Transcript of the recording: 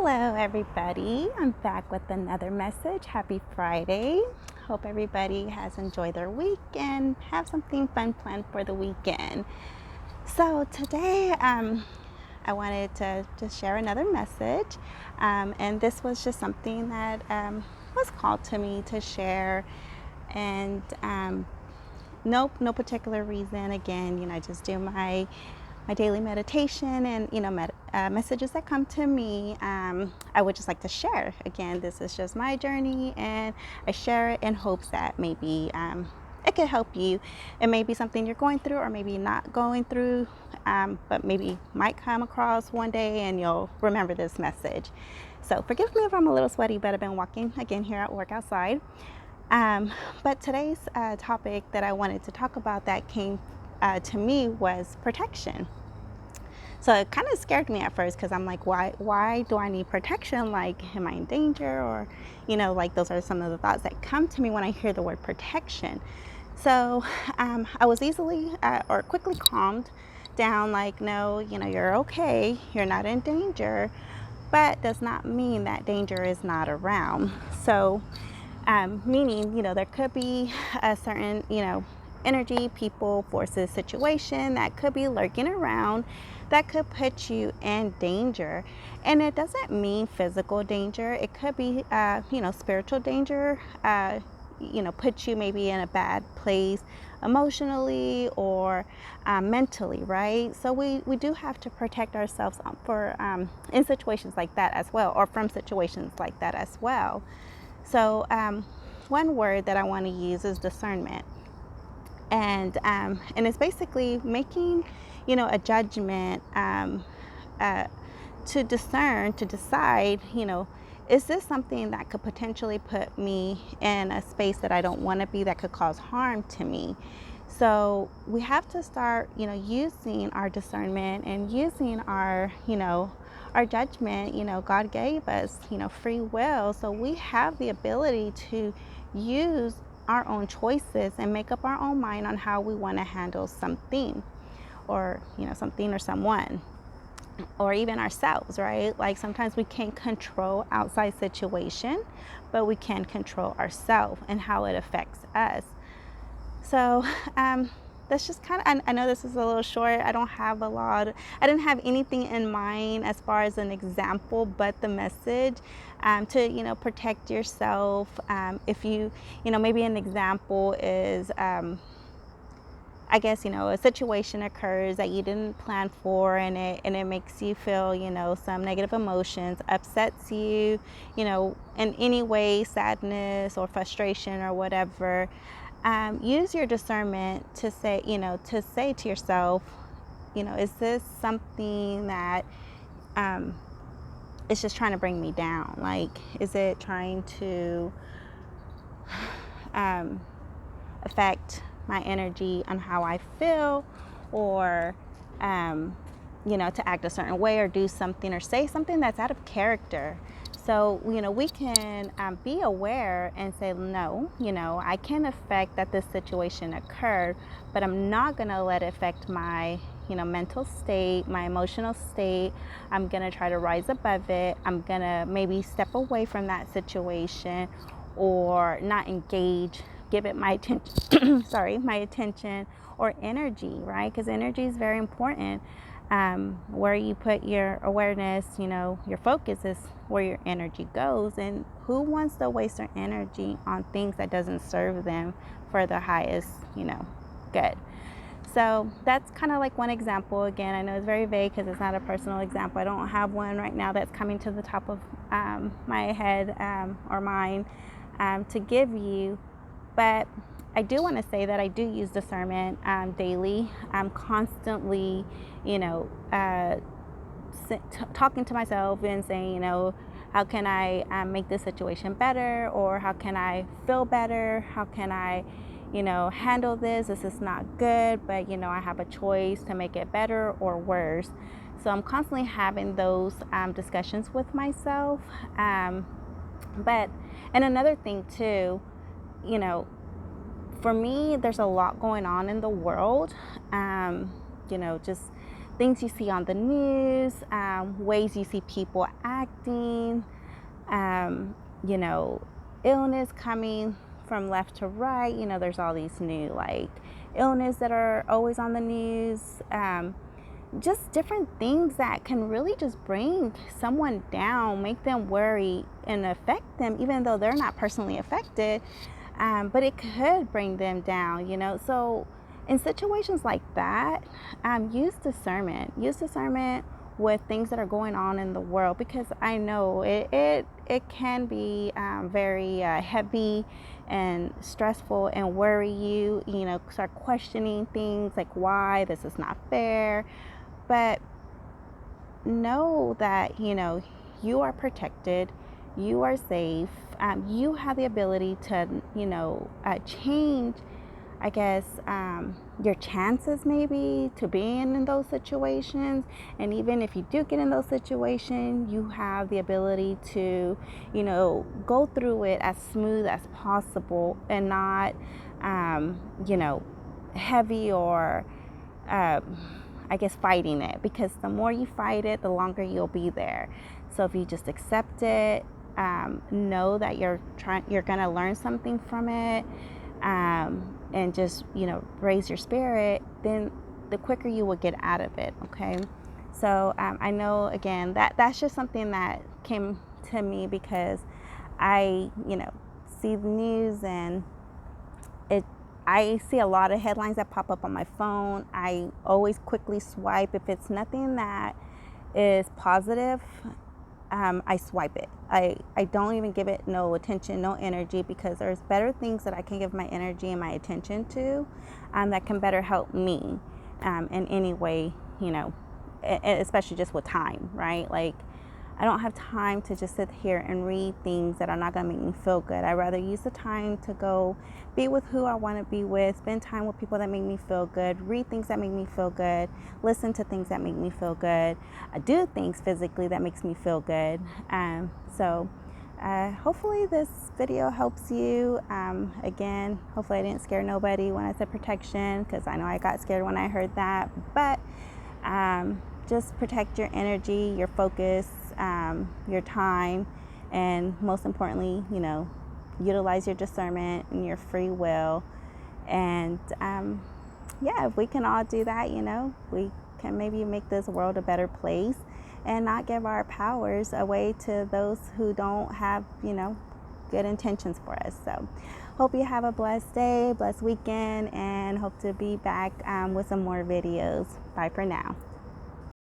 Hello, everybody. I'm back with another message. Happy Friday. Hope everybody has enjoyed their week and have something fun planned for the weekend. So today, I wanted to just share another message, and this was just something that was called to me to share, and no particular reason. Again, I just do my daily meditation and messages that come to me. I would just like to share. Again, this is just my journey, and I share it in hopes that maybe it could help you. It may be something you're going through, or maybe not going through, but maybe might come across one day, and you'll remember this message. So forgive me if I'm a little sweaty, but I've been walking again here at work outside. But today's topic that I wanted to talk about that came to me was protection. So it kind of scared me at first because I'm like, why do I need protection? Like, am I in danger? Or, like those are some of the thoughts that come to me when I hear the word protection. So I was easily or quickly calmed down, like, no, you're okay. You're not in danger, but does not mean that danger is not around. So meaning, there could be a certain, energy, people, forces, situation that could be lurking around that could put you in danger. And it doesn't mean physical danger. It could be, spiritual danger, put you maybe in a bad place emotionally or mentally, right? So we do have to protect ourselves for in situations like that as well, or from situations like that as well. So one word that I want to use is discernment, and it's basically making, a judgment to discern, to decide, is this something that could potentially put me in a space that I don't want to be, that could cause harm to me. So we have to start, using our discernment and using our judgment. God gave us, free will. So we have the ability to use our own choices and make up our own mind on how we want to handle something, or, something or someone, or even ourselves, right? Like sometimes we can't control outside situation, but we can control ourselves and how it affects us. So that's just kind of, I know this is a little short. I didn't have anything in mind as far as an example, but the message to, protect yourself. If you, maybe an example is, I guess, a situation occurs that you didn't plan for, and it makes you feel, some negative emotions, upsets you, in any way, sadness or frustration or whatever. Use your discernment to say, to yourself, is this something that is just trying to bring me down? Like, is it trying to affect my energy on how I feel, or to act a certain way, or do something or say something that's out of character? So, we can be aware and say, no, I can affect that this situation occurred, but I'm not going to let it affect my, mental state, my emotional state. I'm going to try to rise above it. I'm going to maybe step away from that situation, or not engage, give it my attention, my attention or energy, right? Because energy is very important. Where you put your awareness, your focus is where your energy goes. And who wants to waste their energy on things that doesn't serve them for the highest, good? So that's kind of like one example. Again, I know it's very vague because it's not a personal example. I don't have one right now that's coming to the top of my head or mind to give you. But I do want to say that I do use discernment daily. I'm constantly, talking to myself and saying, how can I make this situation better? Or how can I feel better? How can I, handle this? This is not good, but, I have a choice to make it better or worse. So I'm constantly having those discussions with myself. But, and another thing too, for me, there's a lot going on in the world. Just things you see on the news, ways you see people acting, you know, illness coming from left to right. You know, there's all these new like illness that are always on the news. Just different things that can really just bring someone down, make them worry and affect them, even though they're not personally affected. But it could bring them down, you know. So in situations like that, use discernment. Use discernment with things that are going on in the world, because I know it can be very heavy and stressful and worry you. You know, start questioning things like why this is not fair. But know that, you know, you are protected, you are safe, you have the ability to, you know, change, I guess, your chances maybe to being in those situations. And even if you do get in those situations, you have the ability to, you know, go through it as smooth as possible and not, you know, heavy or, I guess, fighting it, because the more you fight it, the longer you'll be there. So if you just accept it, know that you're going to learn something from it, and just, you know, raise your spirit, then the quicker you will get out of it. Okay. So I know, again, that's just something that came to me because I, you know, see the news, and I see a lot of headlines that pop up on my phone. I always quickly swipe. If it's nothing that is positive, I swipe it. I don't even give it no attention, no energy, because there's better things that I can give my energy and my attention to, that can better help me in any way, you know, especially just with time, right? Like, I don't have time to just sit here and read things that are not going to make me feel good. I'd rather use the time to go be with who I want to be with, spend time with people that make me feel good, read things that make me feel good, listen to things that make me feel good, do things physically that makes me feel good. So hopefully this video helps you. Again, hopefully I didn't scare nobody when I said protection, because I know I got scared when I heard that. But just protect your energy, your focus, your time, and most importantly, you know, utilize your discernment and your free will. And yeah, if we can all do that, you know, we can maybe make this world a better place and not give our powers away to those who don't have, you know, good intentions for us. So hope you have a blessed day, blessed weekend, and hope to be back with some more videos. Bye for now.